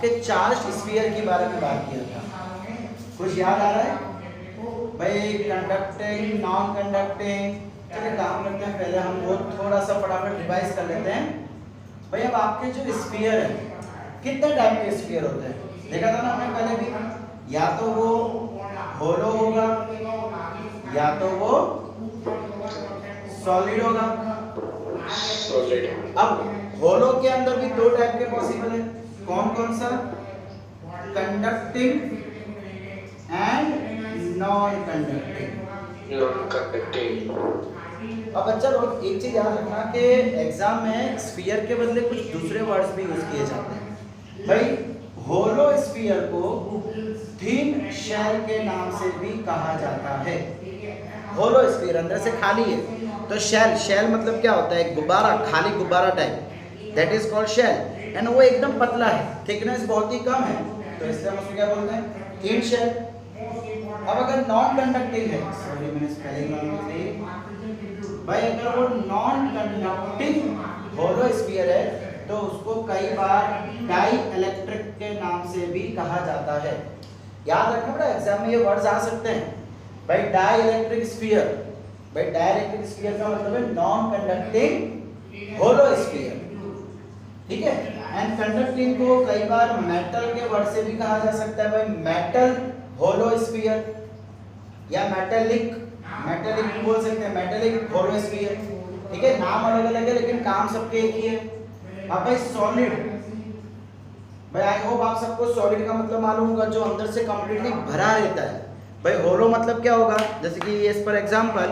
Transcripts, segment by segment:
आपके charge sphere के बारे में बात किया था, कुछ याद आ रहा है भाई? Conducting, non conducting. चलिए काम करते हैं, पहले हम वो थोड़ा सा फटाफट रिवाइज कर लेते हैं भाई। अब आपके जो स्फीयर है, कितने टाइप के स्फीयर होते हैं देखा था ना हमने पहले भी, या तो वो होलो होगा या तो वो सॉलिड होगा। सॉलिड। अब होलो के अंदर भी दो टाइप के पॉसिबल है, कौन कौन सा? Conducting and non conducting. Non conducting. अब बच्चा लोग एक चीज याद रखना कि एग्जाम में स्फीयर के बदले कुछ दूसरे वर्ड्स भी यूज किए जाते हैं भाई। होलो स्फीयर को थिन शेल के नाम से भी कहा जाता है। होलो स्फीयर अंदर से खाली है, तो शेल, शेल मतलब क्या होता है? एक गुब्बारा, खाली गुब्बारा type, that is called shell. And वो एकदम पतला है, थिकनेस बहुत ही कम है, तो इसलिए हम उसको क्या बोलते हैं? Thin shell. अब अगर नॉन कंडक्टिंग है, सॉरी मैंने स्पेलिंग रॉन्ग लिखी भाई, अगर वो नॉन कंडक्टिंग होलो स्फीयर है तो उसको कई बार डाई इलेक्ट्रिक के नाम से भी कहा जाता है। याद रखना बेटा, एग्जाम में ये वर्ड्स आ सकते हैं भाई। डाई इलेक्ट्रिक स्फीयर, भाई डाई इलेक्ट्रिक स्फीयर का मतलब है नॉन कंडक्टिंग होलो स्फीयर, ठीक है। एंड कंडक्टिंग को कई बार मेटल के वर्ड से भी कहा जा सकता है भाई, मेटल होलो स्फीयर या मेटेलिक, मेटेलिक बोल सकते हैं, मेटेलिक होलो स्फीयर, ठीक है। नाम अलग अलग है लेकिन काम सबके एक ही है। अब भाई सॉलिड, भाई आई होप आप सबको सॉलिड का मतलब मालूम होगा, जो अंदर से कंप्लीटली भरा रहता है। भाई होलो मतलब क्या होगा? जैसे कि इस पर एग्जांपल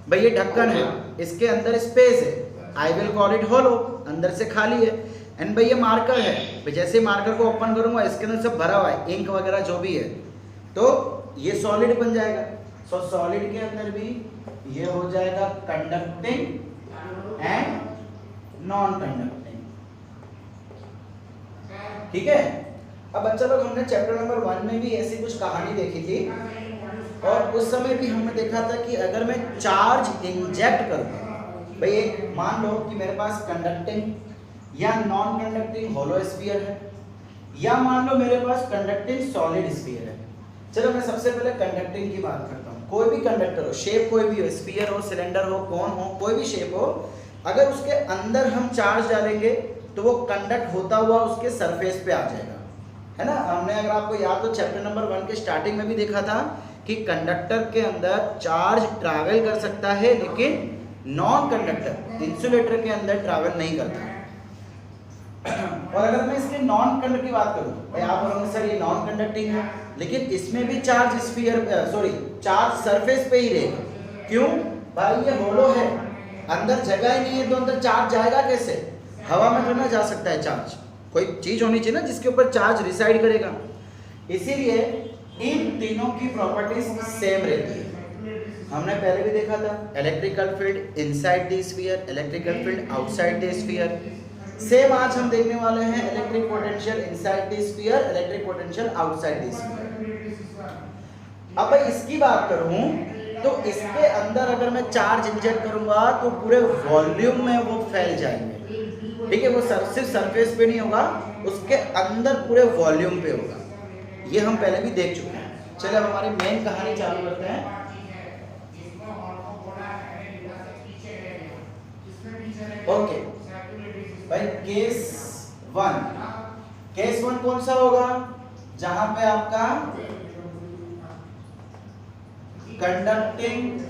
भाई, ये ढक्कन है, इसके अंदर स्पेस है, आई विल कॉल इट होलो, अंदर से खाली है। एंड भाई ये मार्कर है, भाई जैसे मार्कर को ओपन करूंगा इसके अंदर सब भरा हुआ है, इंक वगैरह जो भी है, तो ये सॉलिड बन जाएगा। सो सॉलिड के अंदर भी ये हो जाएगा कंडक्टिंग एंड नॉन कंडक्टिंग, ठीक है। अब बच्चा लोग हमने चैप्टर नंबर 1 में भी ऐसी कुछ कहानी देखी थी, और उस समय भी हमने देखा था कि अगर मैं चार्ज इंजेक्ट करूँ भाई, एक मान लो कि मेरे पास कंडक्टिंग या नॉन कंडक्टिंग होलो स्फीयर है, या मान लो मेरे पास कंडक्टिंग सॉलिड स्फीयर है। चलो मैं सबसे पहले कंडक्टिंग की बात करता हूँ। कोई भी कंडक्टर हो, शेप कोई भी हो, स्फीयर हो, सिलेंडर हो, कोन हो, कोई भी शेप हो, अगर उसके अंदर हम चार्ज डालेंगे तो वो कंडक्ट होता हुआ उसके सरफेस पे आ जाएगा, है ना। हमने अगर आपको याद हो चैप्टर नंबर 1 के स्टार्टिंग में भी देखा था कि कंडक्टर के अंदर चार्ज ट्रैवल कर सकता है, लेकिन नॉन कंडक्टर इंसुलेटर के अंदर ट्रैवल नहीं करता। और अगर मैं इसके नॉन कंडक्टर की बात करूं भाई, आप बोलोगे सर ये नॉन कंडक्टिंग है, लेकिन इसमें भी charge sphere, sorry charge surface पे ही रहेगा। क्यों भाई? ये होलो है, अंदर जगह ही नहीं है, तो अंदर चार्ज जाएगा कैसे? हवा में तो ना जा सकता है चार्ज, कोई चीज होनी चाहिए ना जिसके ऊपर चार्ज रिसाइड करेगा। इसीलिए इन तीनों की प्रॉपर्टीज सेम रहती है। हमने पहले भी देखा था, electrical field inside the sphere, electrical field outside the sphere. Same आज हम देखने वाले हैं electric potential inside the sphere, electric potential outside the sphere. अब भाई इसकी बात करूं तो इसके अंदर अगर मैं चार्ज इंजेक्ट करूंगा तो पूरे वॉल्यूम में वो फैल जाएंगे, ठीक है। वो सिर्फ सरफेस पे नहीं होगा, उसके अंदर पूरे वॉल्यूम पे होगा। ये हम पहले भी देख चुके हैं। चलिए अब हमारी मेन कहानी चालू करते हैं। ओके भाई, केस 1 कौन सा होगा? जहां पे आपका conducting,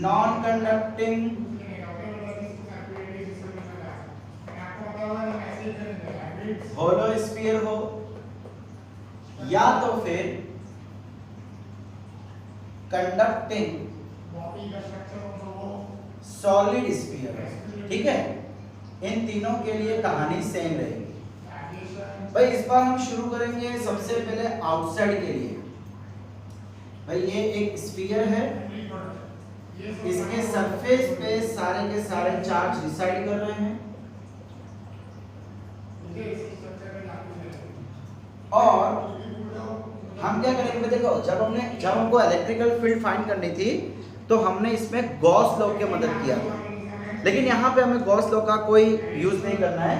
non conducting, hollow sphere हो, या तो फिर कंडक्टिंग सॉलिड स्फीयर है, ठीक है। इन तीनों के लिए कहानी सेम रहेगी। भाई इस बार हम शुरू करेंगे सबसे पहले आउटसाइड के लिए। भाई ये एक स्फीयर है, इसके सरफेस पे सारे के सारे चार्ज रिसाइड कर रहे हैं, और हम क्या करेंगे? देखो जब हमको इलेक्ट्रिकल फील्ड फाइंड करनी थी तो हमने इसमें गॉस लॉ की मदद किया था, लेकिन यहाँ पे हमें गॉस लॉ का कोई यूज नहीं करना है।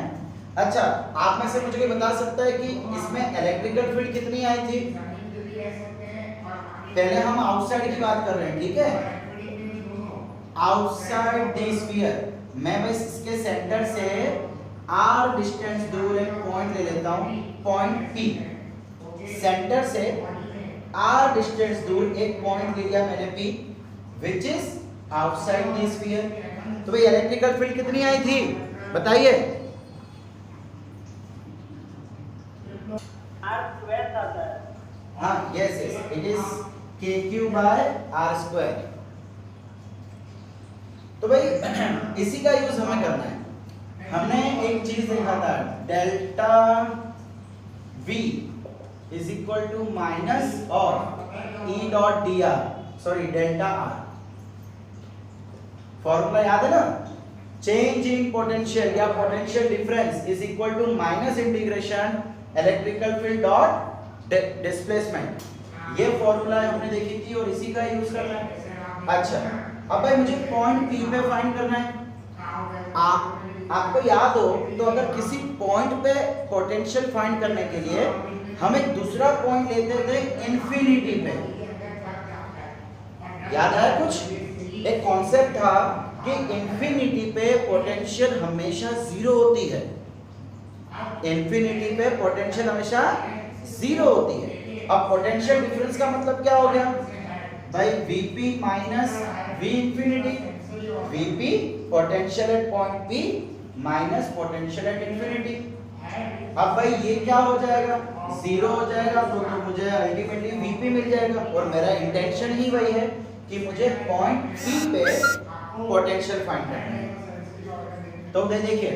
अच्छा, आप में से मुझे कोई बता सकता है कि इसमें इलेक्ट्रिकल फील्ड कितनी आई थी? पहले हम आउटसाइड की बात कर रहे हैं, ठीक है, आउटसाइड द स्फीयर। मैं बस इसके सेंटर से r डिस्टेंस दूर एक पॉइंट ले लेता हूं, पॉइंट P। सेंटर से r डिस्टेंस दूर एक पॉइंट ले लिया मैंने P, which is outside the sphere. तो भाई इलेक्ट्रिकल फील्ड कितनी आई थी बताइए? हाँ, yes yes, it is kq by r square. तो भाई इसी का यूज हमें करना है। हमने एक चीज देखा था, delta v is equal to minus और E dot D R, sorry delta R. Formula याद है ना? चेंज इन पोटेंशियल या potential difference is equal to minus integration electrical field dot displacement. ये फॉर्मूला हमने देखी थी और इसी का यूज करना है। अच्छा, अब भाई मुझे पॉइंट P पे फाइंड करना है। आपको याद हो तो अगर किसी पॉइंट पे पोटेंशियल फाइंड करने के लिए हम एक दूसरा पॉइंट लेते थे इंफिनिटी पे। याद है कुछ? एक कॉन्सेप्ट था कि इंफिनिटी पे पोटेंशियल हमेशा जीरो होती है। इंफिनिटी पे पोटेंशियल हमेशा जीरो होती है। अब पोटेंशियल डिफरेंस का मतलब क्या हो गया भाई? Vp minus V infinity, Vp potential at point P minus potential at infinity. अब भाई ये क्या हो जाएगा? जीरो हो जाएगा, तो मुझे अल्टीमेटली Vp मिल जाएगा। और मेरा इंटेंशन ही वही है कि मुझे पॉइंट P पे पोटेंशियल फाइंड करना है। तो देखिए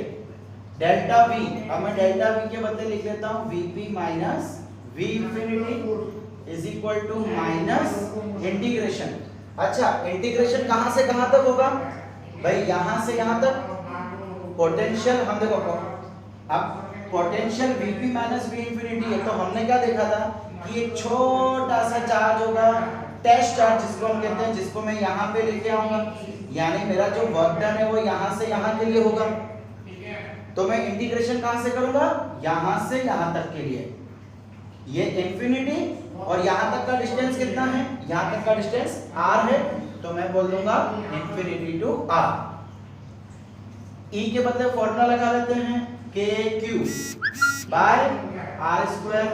डेल्टा V, अब मैं डेल्टा V के बदले लिख लेता हूँ Vp minus V infinity is equal to minus integration. अच्छा, इंटीग्रेशन कहां से कहां तक होगा भाई? यहां से यहां तक पोटेंशियल। हम देखो अब potential Vp minus V infinity है, तो हमने क्या देखा था कि एक छोटा सा चार्ज होगा, टेस्ट चार्ज जिसको हम कहते हैं, जिसको मैं यहाँ पे लेके आऊंगा, यानी मेरा जो वर्क डन है वो यहाँ से यहाँ के लिए होगा। तो मैं इंटीग्रेशन कहां से करूंगा? यहां से यहां तक के लिए। ये इंफिनिटी और यहां तक का डिस्टेंस कितना है? यहां तक का डिस्टेंस r है, तो मैं बोल दूंगा इंफिनिटी टू r। E के बदले फॉर्मूला लगा लेते हैं kq बाय r स्क्वायर।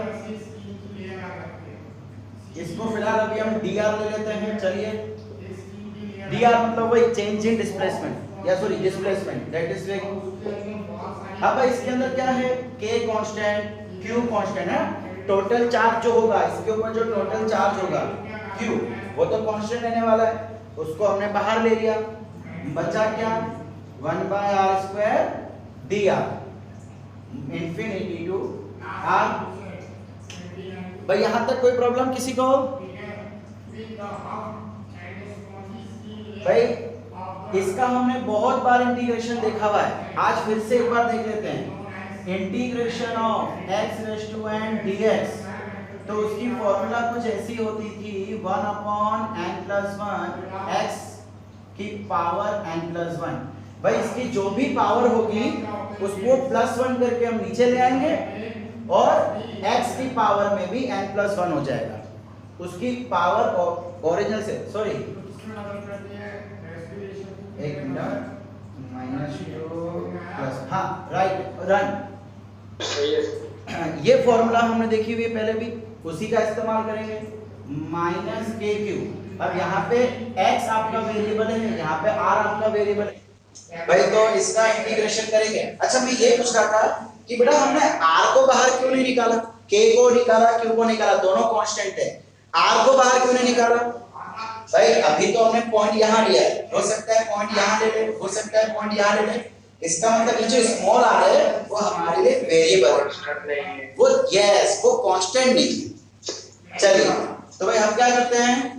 इसको फिलहाल अभी हम dr ले लेते हैं। चलिए, dr मतलब वही चेंज इन डिस्प्लेसमेंट या sorry displacement, that is like. अब इसके अंदर क्या है? k कांस्टेंट, q कांस्टेंट है। टोटल चार्ज जो होगा इसके ऊपर, जो टोटल चार्ज होगा q, वो तो कांस्टेंट रहने वाला है, उसको हमने बाहर ले लिया। बचा क्या? 1 by r square dr infinity to r। भाई यहां तक कोई प्रॉब्लम किसी को? भाई इसका हमने बहुत बार इंटीग्रेशन देखा हुआ है, आज फिर से एक बार देख लेते हैं। Integration of x raise to n dx, तो उसकी फॉर्मूला कुछ ऐसी होती थी 1 अपॉन n प्लस 1 x की पावर n प्लस 1। भाई इसकी जो भी पावर होगी उसको प्लस 1 करके हम नीचे ले आएंगे और x की पावर में भी n प्लस 1 हो जाएगा। उसकी पावर ओरिजिनल से, सॉरी एक मिनट, -2 प्लस, हाँ राइट, रन। ये फॉर्मूला हमने देखी हुई है पहले भी, उसी का इस्तेमाल करेंगे। माइनस kq, अब यहाँ पे x आपका वेरिएबल है, यहाँ पे r आपका वेरिएबल है भाई, तो इसका इंटीग्रेशन करेंगे। अच्छा, मैं ये पूछ रहा था कि बेटा हमने r को बाहर क्यों नहीं निकाला? k को निकाला, q को निकाला, दोनों कांस्टेंट है, r को बाहर क्यों नहीं निकाला? भाई अभी तो हमने पॉइंट यहाँ लिया है, हो सकता है पॉइंट यहाँ ले ले, हो सकता है पॉइंट यहाँ ले ले। इसका मतलब ये जो स्मॉल r है वो हमारे लिए वेरिएबल है, वो यस वो कांस्टेंट नहीं। चलिए, तो भाई हम क्या करते हैं,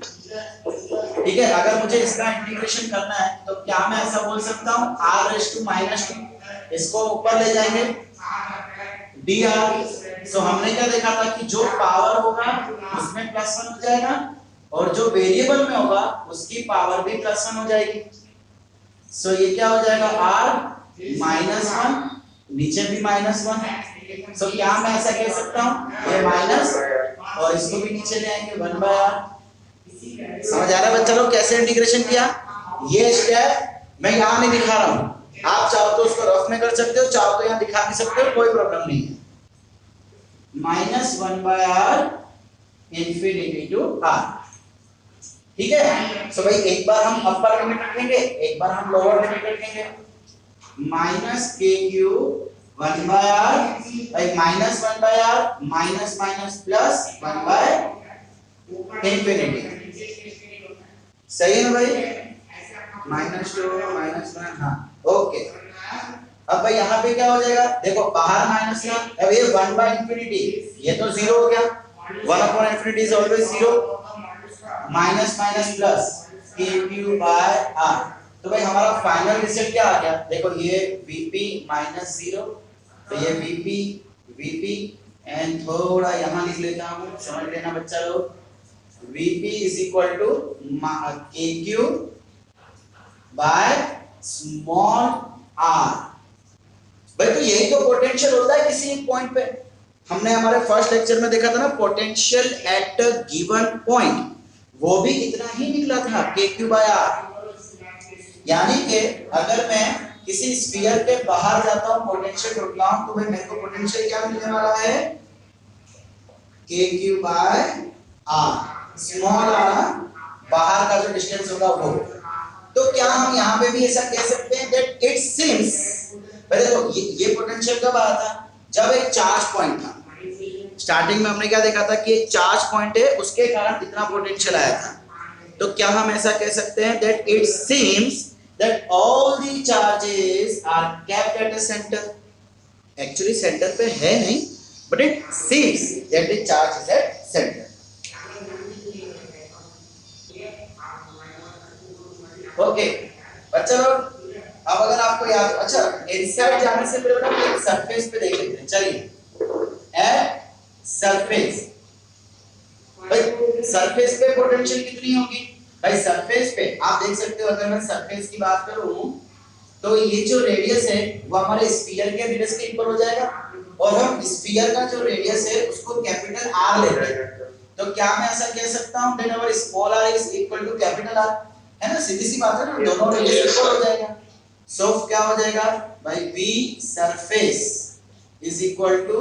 ठीक है, अगर मुझे इसका इंटीग्रेशन करना है तो क्या मैं ऐसा बोल सकता हूँ r रेज़ टू -2, इसको ऊपर ले जाएंगे dr। सो हमने क्या देखा था कि जो पावर होगा उसमें +1 हो जाएगा और जो वेरिएबल में होगा उसकी पावर भी +1 हो जाएगी। सो ये क्या हो जाएगा? r -1 नीचे भी -1, सो क्या मैं ऐसा कह सकता हूँ ये माइनस और इसको भी नीचे ले आएंगे 1/r। समझ आ रहा है बच्चा लोग कैसे इंटीग्रेशन किया? ये स्टेप मैं यहाँ नहीं दिखा रहा हूँ, आप चाहो तो उसको रफ में कर सकते हो, चाहो तो यहाँ दिखा भी सकते हो, कोई प्रॉब्लम नहीं है। -1/r इंफिनिटी टू r, ठीक है। सो भाई एक बार हम अपर लिमिट रखेंगे, एक बार हम लोअर लिमिट रखेंगे। -kq 1/r, भाई -1/r minus minus plus 1 infinity, सही है भाई? -2 -1, हाँ ओके। अब भाई यहाँ पे क्या हो जाएगा, देखो बाहर माइनस का, अब ये 1/इंफिनिटी, ये तो 0 हो गया, 1/इंफिनिटी is always 0, minus minus plus kq/r। तो भाई हमारा फाइनल रिजल्ट क्या आ गया, देखो ये vp -0, तो ये vp एंड थोड़ा यहाँ लिख लेता हूँ, समझ लेना बच्चा लोग, vp is equal to kq by small r। भाई तो यही तो पोटेंशियल होता है किसी एक पॉइंट पे, हमने हमारे फर्स्ट लेक्चर में देखा था ना, potential at a given point, वो भी इतना ही निकला था kq/r। यानी कि अगर मैं किसी स्फीयर के बाहर जाता हूं, पोटेंशियल ढूंढता हूं, तो भाई मेरे को पोटेंशियल क्या मिलने वाला है, kq/r, स्मॉल r, बाहर का जो डिस्टेंस होगा वो। तो क्या हम यहाँ पे भी ऐसा कह सकते हैं दैट इट सीम्स, देखो ये पोटेंशियल कब आया था, जब एक चार्ज पॉइंट था, स्टार्टिंग में हमने क्या देखा था कि एक चार्ज पॉइंट है, उसके कारण इतना पोटेंशियल आया था। तो क्या हम ऐसा कह सकते हैं that it seems that all the charges are kept at a centre, actually centre पे है नहीं, but it seems that the charge is at centre. Okay बच्चा लोग, अब अगर आपको याद, अच्छा इनसाइड जाने से पहले बेटा एक सरफेस पे देख लेते हैं, चलिए एट सरफेस, भाई सरफेस पे पोटेंशियल कितनी होगी, भाई सरफेस पे आप देख सकते हो, अगर मैं सरफेस की बात करूं तो ये जो रेडियस है वो हमारे स्फीयर के रेडियस के इक्वल हो जाएगा, और हम स्फीयर का जो रेडियस है उसको कैपिटल R लेते हैं। तो क्या मैं ऐसा कह सकता हूं then our small r is equal to capital R, है ना, सीधी सी बात है ना, दोनों रेडियस इक्वल हो जाएगा। सो क्या हो जाएगा भाई, v surface is equal to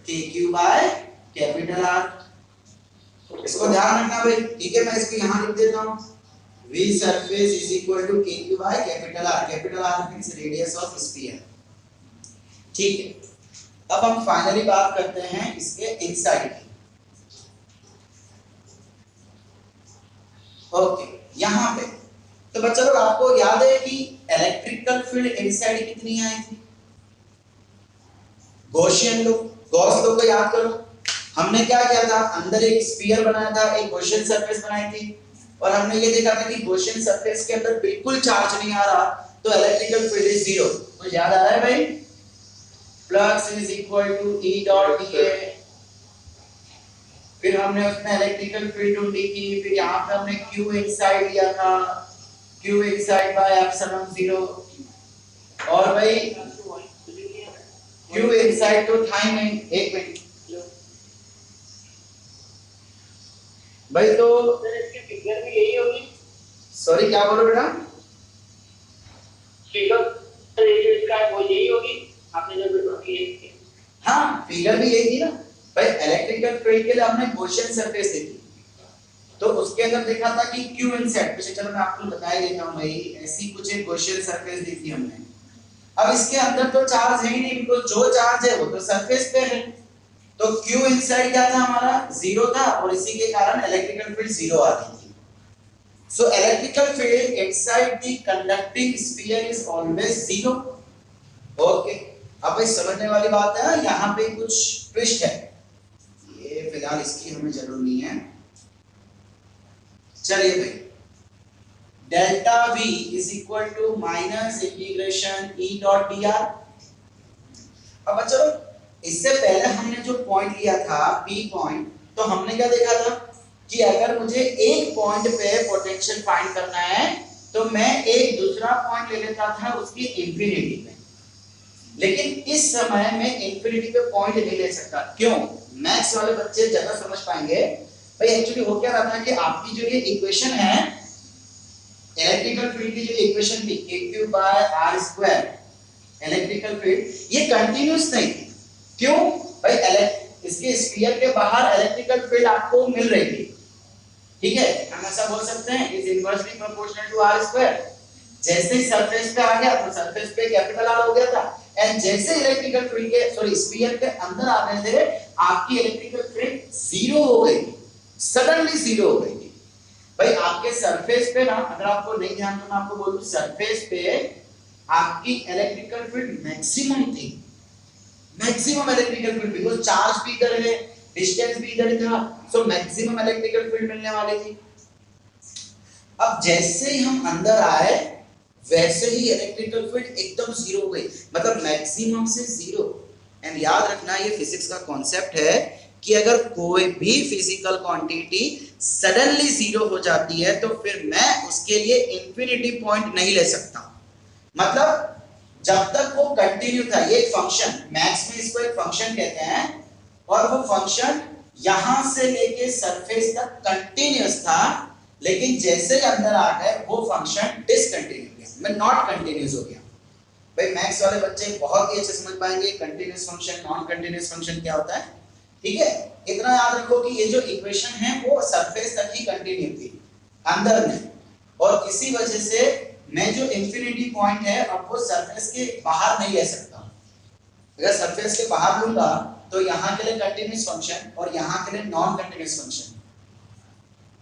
kq/कैपिटल R। इसको ध्यान रखना भाई, ठीक है, मैं इसको यहां लिख देता हूं, v surface is equal to kq/कैपिटल R, capital R means radius of sphere, ठीक है। अब हम फाइनली बात करते हैं इसके इनसाइड की। ओके यहां पे तो बच्चा लोग आपको याद है कि इलेक्ट्रिकल फील्ड इनसाइड कितनी आई थी, गॉसियन लो, गॉस लो को याद करो, हमने क्या किया था, अंदर एक स्फीयर बनाया था, एक गॉसियन सरफेस बनाई थी, और हमने ये देखा था कि गॉसियन सरफेस के अंदर बिल्कुल चार्ज नहीं आ रहा, तो इलेक्ट्रिकल फील्ड इज 0। तो याद आ रहा है भाई, flux is equal to E dot dA, फिर हमने उसमें इलेक्ट्रिकल फील्ड ढूंढी थी, फिर यहाँ पे हमने Q इनसाइड लिया था, Q इनसाइड बाय एप्सिलॉन 0, और भाई Q इनसाइड तो था ही नहीं, एक मिनट भाई, तो इसकी फिगर भी यही होगी, सॉरी क्या बोलो बेटा, फिगर जो इसका है वो यही होगी, आपने जो ड्रॉ की है, हाँ फिगर भी यही थी ना भाई। इलेक्ट्रिकल फील्ड के लिए हमने गॉसियन सरफेस देखी, तो उसके अंदर देखा था कि Q इनसाइड, तो चलो मैं आपको बता ही देता हूं भाई, ऐसी कुछ एक गॉसियन सरफेस देखी हमने। अब इसके अंदर तो चार्ज है ही नहीं, बिकॉज़ जो चार्ज है वो तो सरफेस पे है, तो Q इनसाइड क्या था हमारा, 0 था, और इसी के कारण इलेक्ट्रिकल फील्ड 0 आ गई थी। So electrical field inside the conducting sphere is always 0। Okay अब भाई समझने वाली बात है ना, यहाँ पे कुछ ट्विस्ट है, ये फिलहाल इसकी हमें जरूरत नहीं है। चलिए भाई, delta V is equal to minus integration E dot dr। अब चलो इससे पहले हमने जो पॉइंट लिया था P पॉइंट, तो हमने क्या देखा था कि अगर मुझे एक पॉइंट पे पोटेंशियल फाइंड करना है तो मैं एक दूसरा पॉइंट ले लेता था उसकी इंफिनिटी में, लेकिन इस समय मैं इंफिनिटी पे पॉइंट नहीं ले सकता। क्यों? मैथ्स वाले बच्चे ज्यादा समझ पाएंगे। भाई एक्चुअली हो क्या रहा था कि आपकी जो ये इक्वेशन है इलेक्ट्रिकल फील्ड की, जो इक्वेशन थी q/r², इलेक्ट्रिकल फील्ड ये कंटीन्यूअस नहीं थी। क्यों? भाई इसके स्फीयर के बाहर इलेक्ट्रिकल फील्ड आपको मिल रही थी, ठीक है, हम ऐसा बोल सकते हैं is inversely proportional to r²। जैसे ही सरफेस पे आ गया तो सरफेस पे कैपिटल R हो गया था, एंड जैसे इलेक्ट्रिकल फील्ड के स्फीयर के अंदर आ गए थे आपकी इलेक्ट्रिकल फील्ड जीरो हो गई, सडनली जीरो हो गई थी। भाई आपके सरफेस पे ना, अगर आपको नहीं ध्यान तो मैं आपको बोलूं, सरफेस पे आपकी इलेक्ट्रिकल फील्ड मैक्सिमम थी, maximum electrical field, because charge भी इधर है, डिस्टेंस भी इधर था, सो मैक्सिमम इलेक्ट्रिकल फील्ड मिलने वाली थी। अब जैसे ही हम अंदर आए वैसे ही इलेक्ट्रिकल फील्ड एकदम जीरो हो गई, मतलब मैक्सिमम से जीरो। एंड याद रखना ये फिजिक्स का कॉन्सेप्ट है कि अगर कोई भी फिजिकल क्वांटिटी सडनली जीरो हो जाती है तो फिर मैं उसके लिए इंफिनिटी पॉइंट नहीं ले सकता। मतलब जब तक वो कंटिन्यू था, ये एक फंक्शन, मैथ्स में इसको एक फंक्शन कहते हैं, और वो फंक्शन यहां से लेके सरफेस तक कंटिन्यूअस था, लेकिन जैसे ही अंदर आ गए वो फंक्शन डिसकंटिन्यू हो गया, मैं नॉट कंटिन्यूअस हो गया। भाई मैथ्स वाले बच्चे बहुत ही अच्छे समझ पाएंगे continuous function, non continuous function क्या होता है, ठीक है। इतना याद रखो कि ये जो इक्वेशन है वो सरफेस तक ही कंटिन्यू थी, अंदर नहीं, और इसी वजह से मैं जो इंफिनिटी पॉइंट है अब वो सरफेस के बाहर नहीं ले सकता। अगर सरफेस के बाहर लूंगा तो यहाँ के लिए कंटिन्यूअस फंक्शन और यहाँ के लिए non continuous function,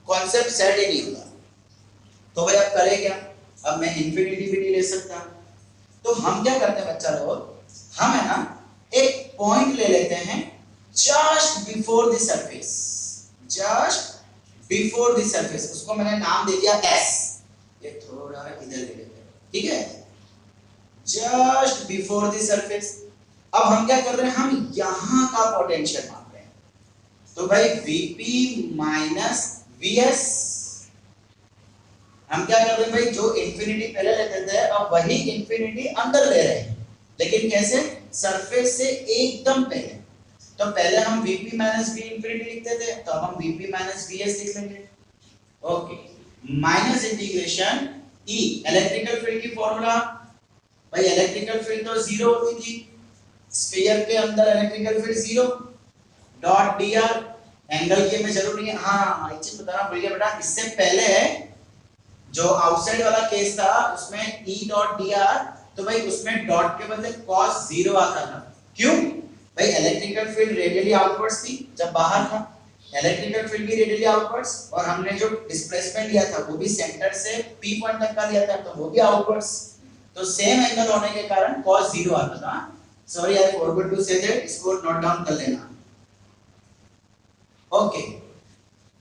concept set ही नहीं होगा। तो भाई अब करें क्या? अब मैं इंफिनिटी भी नहीं ले सकता, तो हम क्या करते हैं बच्चा लोग, हम है ना एक पॉइंट ले लेते हैं just before the surface, just before the surface, उसको मैंने नाम दे दिया S, ये थोड़ा इधर ले लेते हैं, ठीक है, जस्ट बिफोर द सरफेस। अब हम क्या कर रहे हैं, हम यहां का पोटेंशियल माप रहे हैं, तो भाई Vp माइनस Vs, हम क्या कर रहे हैं भाई, जो इंफिनिटी पहले लेते थे अब वही इंफिनिटी अंदर ले रहे हैं, लेकिन कैसे, सरफेस से एकदम पहले। तो पहले हम Vp माइनस V इंफिनिटी लिखते थे, तो अब हम Vp माइनस Vs लिख लेंगे, okay, minus integration E, electrical field की फॉर्मूला, भाई इलेक्ट्रिकल फील्ड तो जीरो होती थी, स्फीयर के अंदर electrical field zero, dot dr, angle की हमें जरूर नहीं है। हाँ एक चीज बताना भूल गया बेटा, इससे पहले जो आउटसाइड वाला केस था उसमें E डॉट dr, तो भाई उसमें डॉट के बदले cos 0 आता था। क्यों? भाई इलेक्ट्रिकल फील्ड रेडियली आउटवर्ड्स थी जब बाहर था, इलेक्ट्रिकल फील्ड भी रेडियली आउटवर्ड्स, और हमने जो डिस्प्लेसमेंट लिया था वो भी सेंटर से P पॉइंट तक का लिया था, तो वो भी आउटवर्ड्स, तो सेम एंगल होने के कारण cos 0 आता था। Sorry I forgot to say that, इसको नोट डाउन कर लेना, ओके।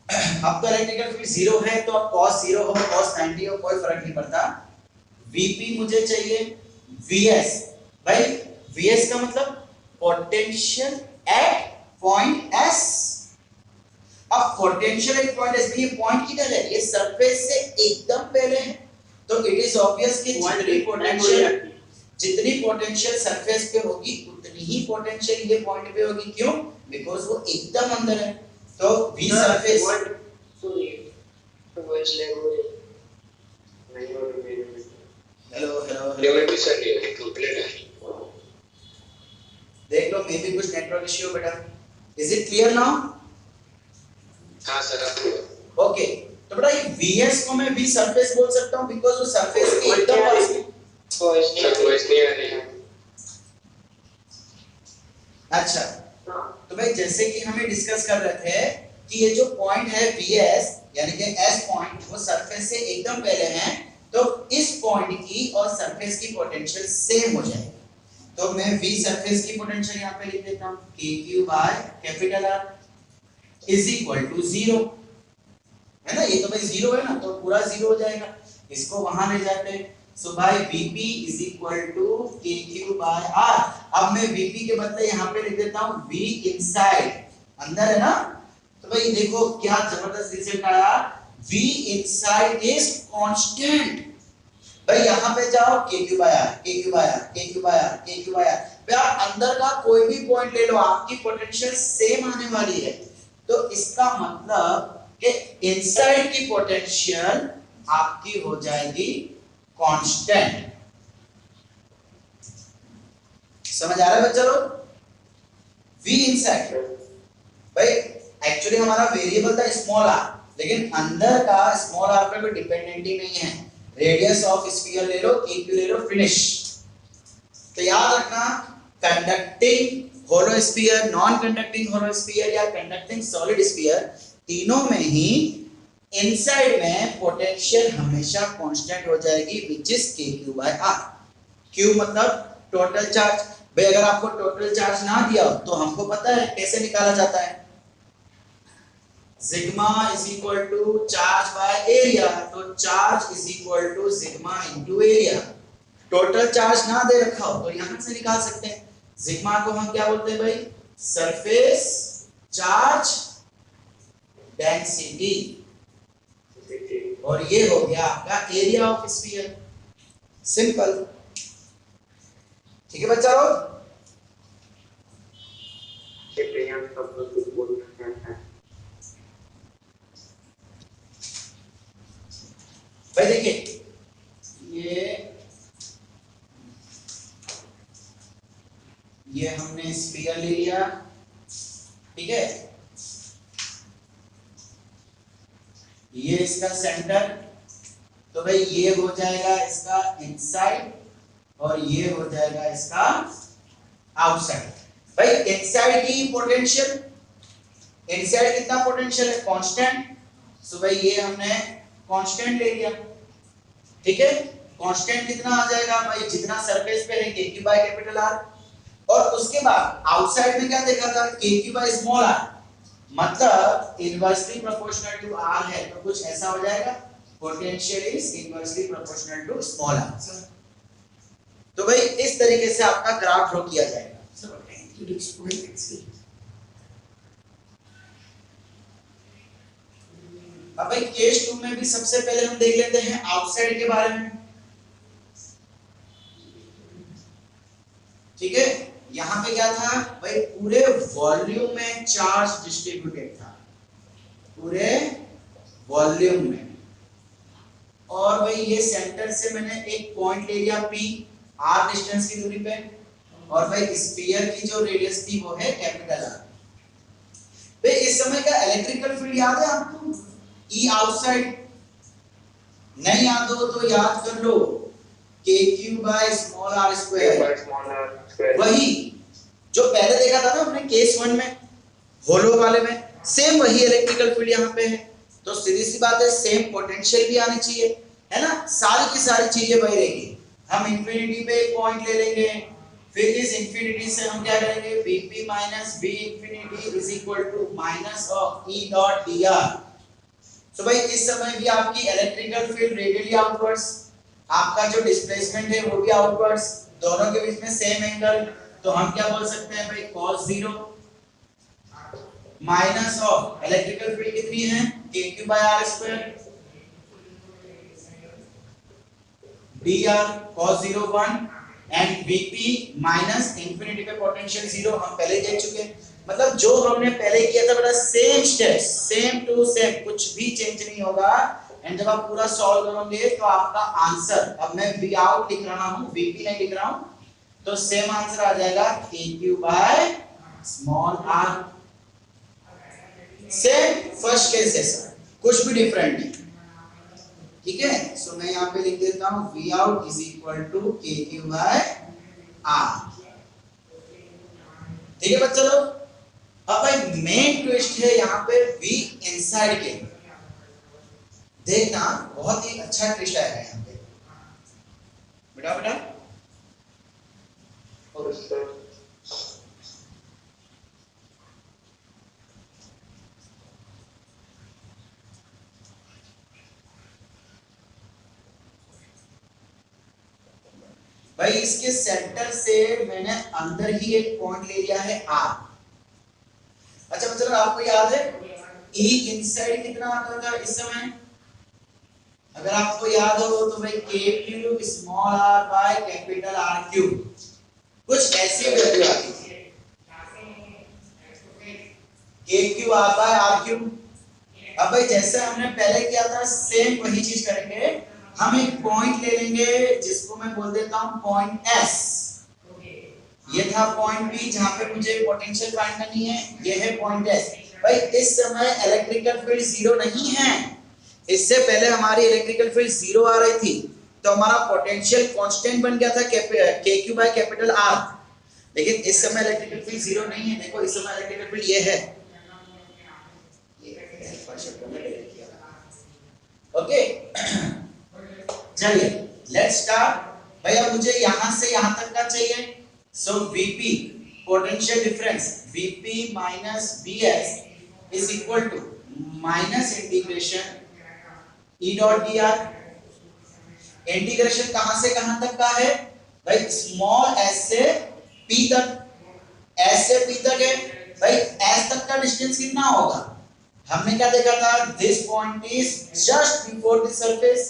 अब तो इलेक्ट्रिकल फील्ड जीरो है, तो अब cos 0 हो cos 90 हो कोई फर्क नहीं पड़ता। Vp मुझे चाहिए Vs, भाई Vs का मतलब पोटेंशियल एट पॉइंट S। अब पोटेंशियल एट पॉइंट S, ये पॉइंट किधर है, ये सरफेस से एकदम पहले है, तो इट इज ऑब्वियस कि जितनी पोटेंशियल सरफेस पे होगी उतनी ही पोटेंशियल ये पॉइंट पे होगी। क्यों? बिकॉज़ वो एकदम अंदर है, तो V surface, hello hello level भी सर ये कंप्लीट है, देख लो, मे बी कुछ नेटवर्क इश्यू बेटा। Is it clear now? हाँ सर आप ओके, तो बेटा ये Vs को मैं V सरफेस बोल सकता हूं बिकॉज़ वो सरफेस के एकदम पास में। वॉइस नहीं आ रही है। अच्छा, तो भाई जैसे कि हमें डिस्कस कर रहे थे कि ये जो पॉइंट है Vs यानी कि S पॉइंट, वो सरफेस से एकदम पहले है, तो इस पॉइंट की और सरफेस की पोटेंशियल सेम हो जाएगी। तो मैं V सरफेस की पोटेंशियल यहाँ पे लिख देता हूँ KQ by capital R is equal to 0, है ना, ये तो भाई 0 है ना, तो पूरा 0 हो जाएगा, इसको वहां ले जाते हैं। सो भाई Vp is equal to KQ by R। अब मैं Vp के बदले यहाँ पे लिख देता हूँ V इनसाइड, अंदर है ना, तो भाई देखो क्या जबरदस्त रिजल्ट आया, V इनसाइड इज कांस्टेंट, भाई यहाँ पे जाओ के क्यू बाय आर, के क्यू बाय आर, के क्यू बाय आर, के क्यू बाय आर। भाई आप अंदर का कोई भी पॉइंट ले लो, आपकी पोटेंशियल सेम आने वाली है। तो इसका मतलब कि इनसाइड की पोटेंशियल आपकी हो जाएगी कांस्टेंट। समझ आ रहा है बच्चा लोग? V इनसाइड भाई एक्चुअली हमारा वेरिएबल था स्मॉल आर, लेकिन अंदर का स्मॉल आर पे कोई डिपेंडेंट ही नहीं है। रेडियस ऑफ स्फीयर ले लो, KQ ले लो, फिनिश। तो याद रखना, conducting hollow sphere, non conducting hollow sphere या कंडक्टिंग सॉलिड स्फीयर, तीनों में ही इनसाइड में पोटेंशियल हमेशा कांस्टेंट हो जाएगी, which is KQ by R। Q मतलब टोटल चार्ज। भाई अगर आपको टोटल चार्ज ना दिया हो तो हमको पता है कैसे निकाला जाता है, sigma is equal to charge by area. तो charge is equal to sigma into area. Total charge ना दे रखा हो तो यहां से निकाल सकते हैं। सिग्मा को हम क्या बोलते हैं भाई? सरफेस चार्ज डेंसिटी, और ये हो गया आपका एरिया ऑफ स्फीयर। सिंपल। ठीक है बच्चा लोग? भाई देखिए, ये हमने स्फीयर ले लिया, ठीक है, ये इसका सेंटर। तो भाई ये हो जाएगा इसका इनसाइड और ये हो जाएगा इसका आउटसाइड। भाई इनसाइड की पोटेंशियल, इनसाइड कितना पोटेंशियल है? कांस्टेंट। सो भाई ये हमने कांस्टेंट ले लिया, ठीक है। कांस्टेंट कितना आ जाएगा भाई? जितना सरफेस पे है KQ बाय कैपिटल R। और उसके बाद आउटसाइड में क्या देखा था? KQ बाय स्मॉल r, मतलब इनवर्सली प्रोपोर्शनल टू R है, तो कुछ ऐसा हो जाएगा, potential is inversely proportional to small r। तो भाई इस तरीके से आपका ग्राफ ड्रॉ किया जाएगा। अब भाई केस 2 में भी सबसे पहले हम देख लेते हैं आउटसाइड के बारे में, ठीक है। यहां पे क्या था भाई? पूरे वॉल्यूम में चार्ज डिस्ट्रीब्यूटेड था, पूरे वॉल्यूम में। और भाई ये सेंटर से मैंने एक पॉइंट ले लिया P, R डिस्टेंस की दूरी पे, और भाई स्फीयर की जो रेडियस थी वो है कैपिटल R। भाई इस समय का इलेक्ट्रिकल फील्ड याद है आपको? E outside. नहीं याद हो तो याद कर लो, KQ by small r square. वही जो पहले देखा था ना हमने केस 1 में, होलो वाले में, सेम वही इलेक्ट्रिकल फील्ड यहाँ पे है। तो सीधी सी बात है, सेम पोटेंशियल भी आनी चाहिए, है ना। सारी की सारी चीजें वही रहेगी। हम इंफिनिटी पे एक पॉइंट ले लेंगे, फिर इस इंफिनिटी से हम क्या करेंगे? Vp minus V infinity is equal to minus of E dot dr। तो भाई इस समय भी आपकी इलेक्ट्रिकल फील्ड रेडियली आउटवर्ड्स, आपका जो डिस्प्लेसमेंट है वो भी आउटवर्ड्स, दोनों के बीच में सेम एंगल। तो हम क्या बोल सकते हैं भाई? cos 0 minus of electrical field कितनी है? KQ by R square dr cos 0 1 and Vp minus infinity पे पोटेंशियल 0 हम पहले देख चुके हैं। मतलब जो हमने पहले किया था बेटा, same steps, same to same, कुछ भी चेंज नहीं होगा। एंड जब आप पूरा सॉल्व करोगे तो आपका आंसर, अब मैं V आउट लिख रहा हूं, Vp नहीं लिख रहा हूं, तो सेम आंसर आ जाएगा KQ by small r। Same first case जैसा, कुछ भी डिफरेंट नहीं, ठीक है। सो मैं यहाँ पे लिख देता हूं V out is equal to KQ by R। ठीक है बच्चा लोग? अब भाई मेन ट्विस्ट है यहाँ पे V इनसाइड के, देखना बहुत ही अच्छा ट्विस्ट आएगा यहाँ पे बेटा। बेटा भाई इसके सेंटर से मैंने अंदर ही एक पॉइंट ले लिया है R। अच्छा मतलब आपको याद है E इनसाइड कितना आता था इस समय? अगर आपको याद हो तो भाई K cube small R by capital R cube, कुछ ऐसी वैल्यू आती थी, K cube R by R cube. अब भाई जैसे हमने पहले किया था सेम वही चीज करेंगे, हम एक पॉइंट ले लेंगे जिसको मैं बोल देता हूं पॉइंट एस। ये था पॉइंट बी जहां पे मुझे पोटेंशियल फाइंड करनी है, ये है पॉइंट एस। भाई इस समय इलेक्ट्रिकल फील्ड जीरो नहीं है, इससे पहले हमारी इलेक्ट्रिकल फील्ड जीरो आ रही थी, तो हमारा पोटेंशियल कांस्टेंट बन गया था के क्यू बाय कैपिटल आर। लेकिन इस समय इलेक्ट्रिकल फील्ड जीरो नहीं है, देखो इस समय इलेक्ट्रिकल फील्ड ये है, ओके। चलिए लेट्स स्टार्ट। भैया मुझे यहां से यहां तक का चाहिए, so Vp potential difference Vp minus Vs is equal to minus integration E dot dr। Integration कहां से कहां तक का है भाई, स्मॉल s से p तक, s से p तक है भाई। s तक का डिस्टेंस कितना होगा, हमने क्या देखा था, this point is just before the surface,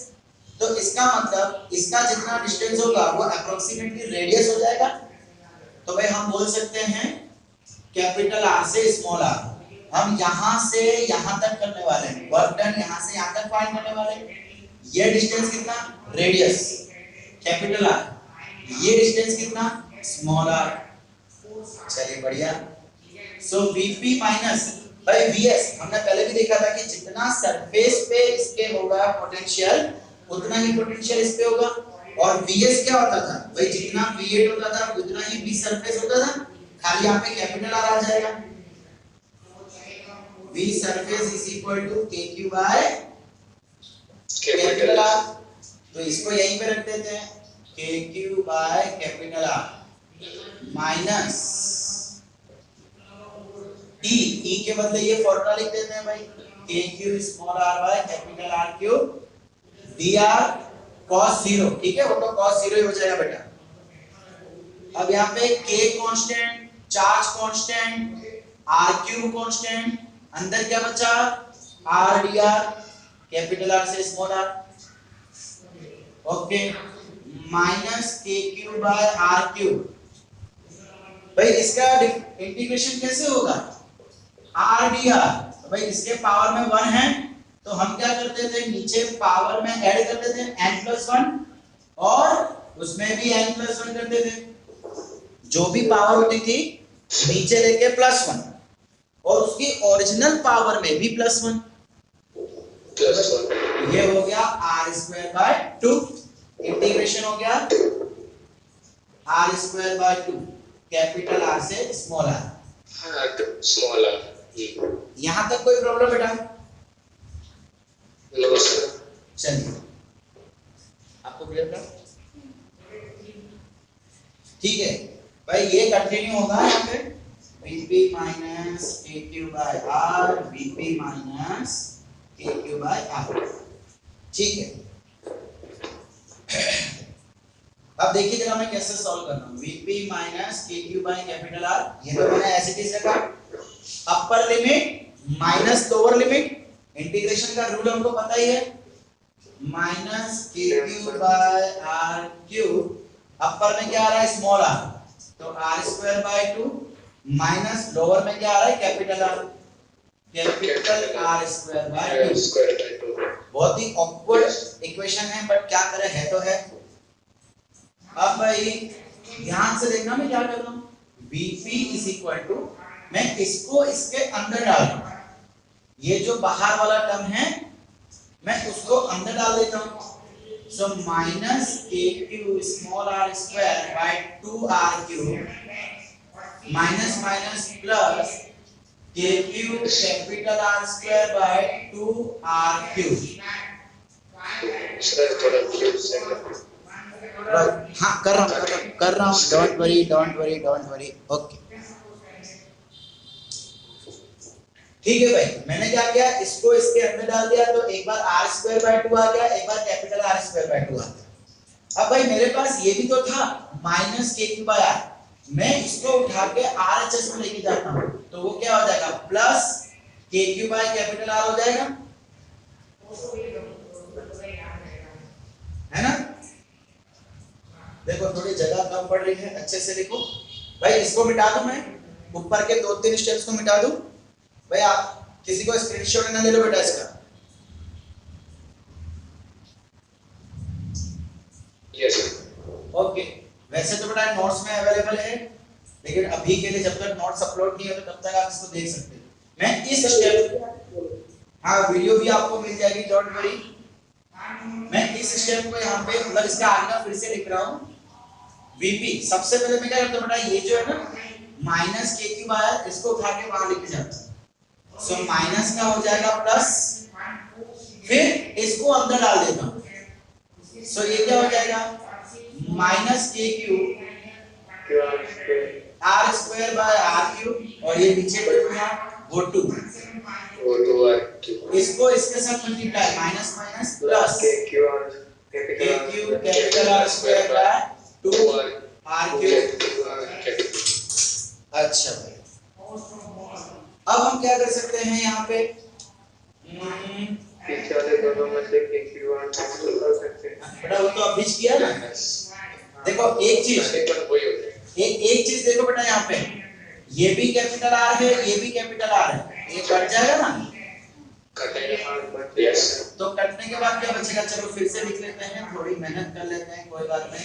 तो इसका मतलब इसका जितना डिस्टेंस होगा वो अप्रोक्सीमेटली रेडियस हो जाएगा। तो भाई हम बोल सकते हैं कैपिटल आर से स्मॉल आर, हम यहां से यहां तक करने वाले हैं, वर्क डन यहां से यहां तक फाइंड करने वाले हैं। ये डिस्टेंस कितना, रेडियस कैपिटल आर, ये डिस्टेंस कितना, स्मॉल आर। चलिए बढ़िया। सो Vp माइनस भाई Vs, हमने पहले भी देखा था कि जितना सरफेस पे इसके होगा पोटेंशियल उतना ही पोटेंशियल इस पे होगा, और Vs क्या होता था भाई, जितना V8 होता था उतना ही V सरफेस होता था, खाली यहाँ पे कैपिटल आर आ जाएगा। V surface is equal to KQ by capital R, तो इसको यहीं पे रख देते हैं, KQ by capital R minus E के बदले ये फॉर्मूला लिख देते हैं भाई, KQ small r by capital R cube dr cos 0, ठीक है, वो तो cos 0 ही हो जाएगा बेटा। अब यहाँ पे K constant, charge constant, R cube constant, अंदर क्या बचा, R dr कैपिटल R से small r, okay, minus KQ by R cube. भाई इसका इंटीग्रेशन कैसे होगा, R dr, तो भाई इसके पावर में 1 है, तो हम क्या करते थे, नीचे पावर में ऐड कर देते हैं n+1 और उसमें भी n+1 करते थे, जो भी पावर होती थी नीचे लेके +1 और उसकी ओरिजिनल पावर में भी +1, ये हो गया r²/2, इंटीग्रेशन हो गया r²/2 कैपिटल R से स्मॉल r। स्मॉल r, यहां तक कोई प्रॉब्लम बेटा? No sir. चलिए आपको क्लियर था, ठीक है भाई, ये कंटिन्यू होगा यहाँ पे Vp minus KQ by R, Vp minus KQ by R, ठीक है। अब देखिए जरा मैं कैसे सॉल्व कर रहा हूँ, Vp minus KQ by capital R, ये तो मैंने ऐसे चीज रखा, upper limit minus lower limit, integration का रूल हमको पता ही है, minus KQ by R cube, upper में क्या आ रहा है, स्मॉल r, तो r²/2 माइनस लोअर में क्या आ रहा है, कैपिटल R, कैपिटल r²/2। बहुत ही ऑकवर्ड इक्वेशन है बट क्या करें, है तो है। अब भाई ध्यान से देखना मैं क्या कर रहा हूं, Vp इज इक्वल टू, मैं इसको इसके अंदर डाल रहा हूं, ये जो बाहर वाला टर्म है मैं उसको अंदर डाल देता हूं, so minus KQ small r²/2r cube minus minus plus KQ capital R²/2r cube. Sir थोड़ा क्लियर से हाँ कर रहा हूँ, डोंट वरी, ओके ठीक है भाई। मैंने क्या किया, इसको इसके अंदर डाल दिया, तो एक बार r²/2 आ गया, एक बार कैपिटल R²/2 आ गया। अब भाई मेरे पास ये भी तो था माइनस KQ/R, मैं इसको उठा के RHS में लेके जाता हूँ, तो वो क्या हो जाएगा, plus KQ by capital R हो जाएगा। देखो थोड़ी जगह कम पड़ रही है, अच्छे से लिखो भाई। इसको मिटा दूं मैं, ऊपर के 2-3 स्टेप्स को मिटा दूं भाई। आप किसी को स्क्रीनशॉट ना ले लो बेटा इसका। Yes sir. ओके, वैसे तो बेटा नोट्स में अवेलेबल है, लेकिन अभी के लिए जब तक नोट्स अपलोड नहीं होते तब तक आप इसको देख सकते हैं। मैं इस स्टेप, हाँ वीडियो भी आपको मिल जाएगी, डोंट वरी। मैं इस स्टेप को यहाँ पे मतलब इसका आगे का फिर से लिख रहा हूँ। वीपी सबसे पहले मैं क्या करता हूँ बेटा, ये जो है ना माइनस के क्यूब आया, इसको उठा के वहां लिख जाता हूँ। सो माइनस का हो जाएगा प्लस, फिर इसको अंदर डाल देता हूँ। सो ये क्या हो जाएगा, minus K cube R square by R cube, और ये नीचे जो था वो 2, इसको इसके साथ multiply, minus minus plus K cube capital R square by 2 R cube. अच्छा भाई, अब हम क्या कर सकते हैं यहाँ पे, पीछे वाले दोनों में से के-Q कर सकते हैं। बेटा वो तो अभी किया ना। देखो एक चीज देखो बेटा, यहाँ पे ये भी कैपिटल आर है, ये भी कैपिटल आर है, ये कट जाएगा ना, तो कटने के बाद क्या बचेगा, चलो फिर से लिख लेते हैं, थोड़ी मेहनत कर लेते हैं, कोई बात नहीं।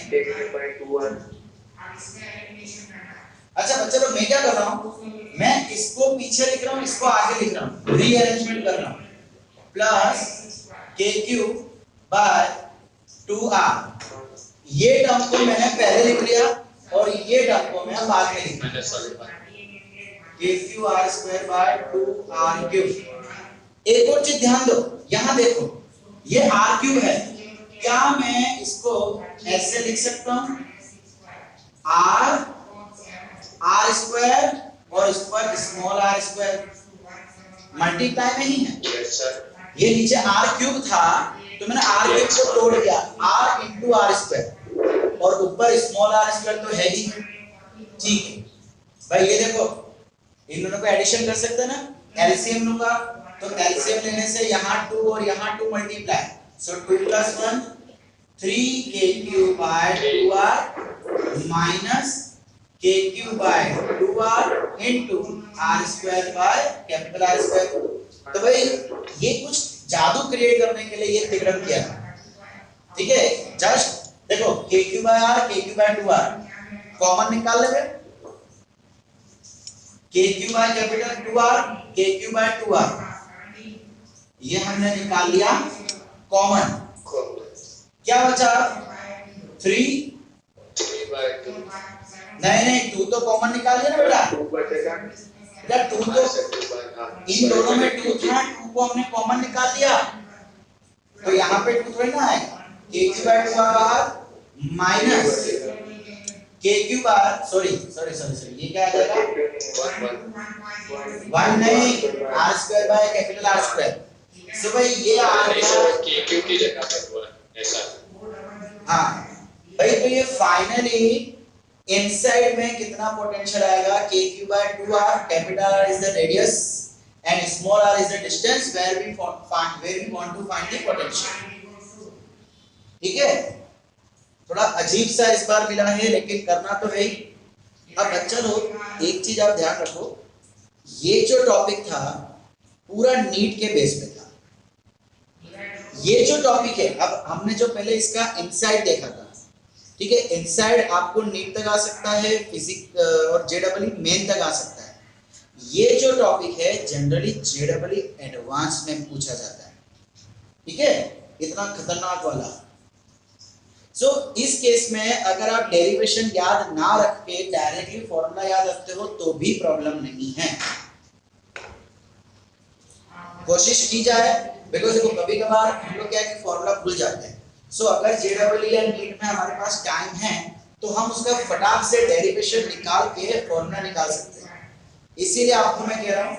अच्छा चलो मैं क्या कर रहा हूँ, मैं इसको पीछे लिख रहा हूँ, इसको आगे लिख रहा हूँ, रीअरेंजमेंट कर रहा हूँ। Plus K cube by 2r, ये टर्म को मैंने पहले लिख लिया और ये टर्म को मैं बाद में लिख रहा हूँ, के Q R square bye 2r cube. एक और चीज ध्यान दो, यहाँ देखो ये r क्यूब है, क्या मैं इसको ऐसे लिख सकता हूँ, r स्क्वायर और इस पर स्मॉल r स्क्वायर, मल्टीप्लाई नहीं है। Yes sir. ये नीचे r क्यूब था तो मैंने r क्यूब को तोड़ दिया, r इंटू आर स्क्वायर, और ऊपर स्मॉल r स्क्वायर तो है ही, ठीक है भाई। ये देखो इन दोनों को एडिशन कर सकते हैं ना, एलसीएम लूंगा तो एलसीएम लेने से यहाँ 2 और यहाँ 2 multiply, so 2 + 1 3k³ by 2r minus k³ by 2r into r square by capital R square. तो भाई ये कुछ जादू क्रिएट करने के लिए ये थ्योरम किया, ठीक है। जस्ट देखो k³ bye r, k³ by 2r common निकाल लेंगे, k³ by capital 2r, k³ by 2r, ये हमने निकाल लिया कॉमन। क्या बचा 3 नहीं 2 तो कॉमन निकाल लिया ना बेटा, 2 बचेगा, बेटा 2 तो इन दोनों में 2 था, 2 को हमने कॉमन निकाल लिया, तो यहाँ पे 2 थोड़ी ना आएगा, k³ बाय 2r बाहर माइनस k³ बार सॉरी ये क्या आ जाएगा 1 नहीं, r square by capital R square. So भाई ये आ गया k³ की जगह पर हुआ ऐसा। हाँ भाई, तो ये फाइनली इनसाइड में कितना पोटेंशियल आएगा, k³ by 2r, capital R is the radius and small r is the distance where we want to find the potential। ठीक है, थोड़ा अजीब सा इस बार मिला है लेकिन करना तो है ही। अब बच्चा लोग एक चीज आप ध्यान रखो, ये जो टॉपिक था पूरा नीट के बेस पे था। ये जो टॉपिक है, अब हमने जो पहले इसका इनसाइड देखा था, ठीक है, इनसाइड आपको नीट तक आ सकता है, फिजिक्स और जेडब्ल्यू मेन तक आ सकता है। ये जो टॉपिक है जनरली जेडब्ल्यू एडवांस में पूछा जाता है, ठीक है, इतना खतरनाक वाला। सो इस केस में अगर आप डेरिवेशन याद ना रख के डायरेक्टली फॉर्मूला याद रखते हो तो भी प्रॉब्लम नहीं है, कोशिश की जाए, बिकॉज देखो कभी कभार हम लोग क्या है कि फॉर्मूला भूल जाते हैं। सो अगर जेडब्ल्यू या नीट में हमारे पास टाइम है तो हम उसका फटाक से डेरिवेशन निकाल के फॉर्मूला निकाल सकते हैं। इसीलिए आपको मैं कह रहा हूँ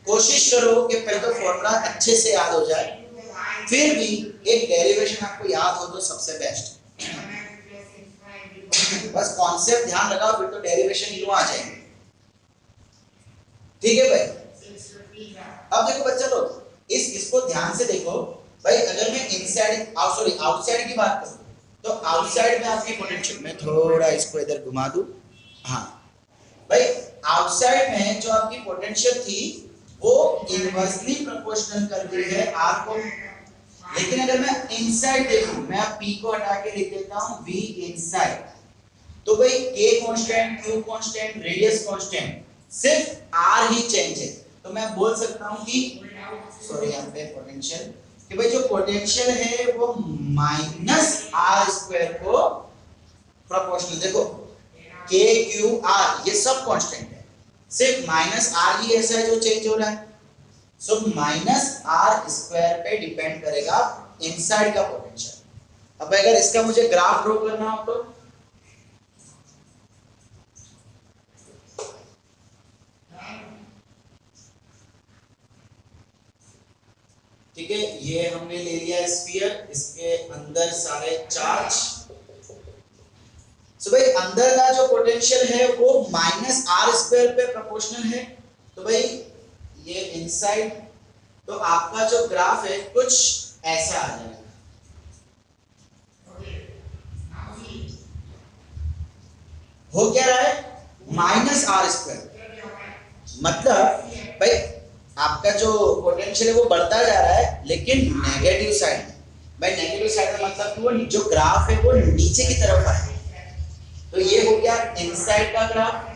कोशिश करो कि पहले तो फॉर्मूला अच्छे से याद हो जाए, फिर भी एक डेरिवेशन आपको याद हो तो सबसे बेस्ट। बस कॉन्सेप्ट ध्यान लगाओ, फिर तो डेरिवेशन यूं आ जाएंगे। ठीक है भाई, अब देखो बच्चा लोग इसको ध्यान से देखो भाई। अगर मैं इनसाइड आउटसाइड की बात करूं तो आउटसाइड में आपकी पोटेंशियल, मैं थोड़ा इसको इधर घुमा दूं, हाँ भाई आउटसाइड में जो आपकी पोटेंशियल थी वो इनवर्सली प्रोपोर्शनल कर दी है आर को, लेकिन अगर मैं इनसाइड देखूं, मैं अब पी को हटा के लिख देता हूं वी इनसाइड, तो भाई के constant, Q constant, radius constant, सिर्फ आर ही चेंज है। तो मैं बोल सकता हूं कि सॉरी यहाँ पे पोटेंशियल, कि भाई जो पोटेंशियल है वो माइनस आर स्क्वायर को प्रोपोर्शनल, देखो के क्यू आर ये सब कांस्टेंट है, सिर्फ माइनस आर ही ऐसा है जो चेंज हो रहा है। सो माइनस आर स्क्वायर पे डिपेंड करेगा इनसाइड का पोटेंशियल। अब अगर इसका मुझे ग्राफ ड्रॉ करना हो तो ठीक है, ये हमने ले लिया स्फीयर, इसके अंदर सारे चार्ज। सो भाई अंदर का जो पोटेंशियल है वो माइनस आर स्क्वायर पे प्रोपोर्शनल है, तो भाई ये इनसाइड, तो आपका जो ग्राफ है कुछ ऐसा आ जाएगा। हो क्या रहा है, माइनस आर स्क्वायर, मतलब भाई आपका जो पोटेंशियल है वो बढ़ता जा रहा है लेकिन नेगेटिव साइड में। भाई नेगेटिव साइड में मतलब कि वो जो ग्राफ है वो नीचे की तरफ है। तो ये हो गया इनसाइड का ग्राफ।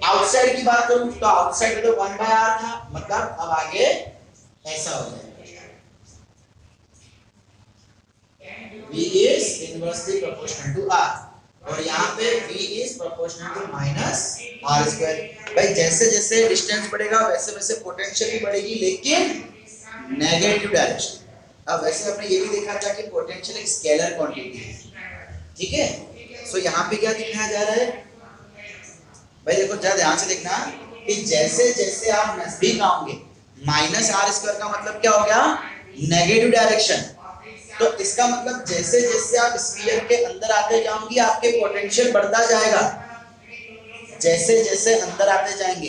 आउटसाइड की बात करूं तो आउटसाइड में तो 1/r था, मतलब अब आगे ऐसा हो जाएगा, v is inversely proportional to r, और यहाँ पे v is proportional to minus r square। भाई जैसे जैसे डिस्टेंस बढ़ेगा वैसे वैसे पोटेंशियल भी बढ़ेगी, लेकिन नेगेटिव डायरेक्शन। अब वैसे आपने ये भी देखा था कि पोटेंशियल एक स्केलर क्वांटिटी है, ठीक है। सो यहाँ पे क्या दिखाया जा रहा है भाई, देखो जरा ध्यान से देखना कि जैसे जैसे आप नजदीक आओगे, माइनस आर स्क्वायर का मतलब क्या हो गया, नेगेटिव डायरेक्शन। तो इसका मतलब जैसे जैसे आप स्फीयर के अंदर आते जाओगे आपके पोटेंशियल बढ़ता जाएगा, जैसे जैसे अंदर आते जाएंगे।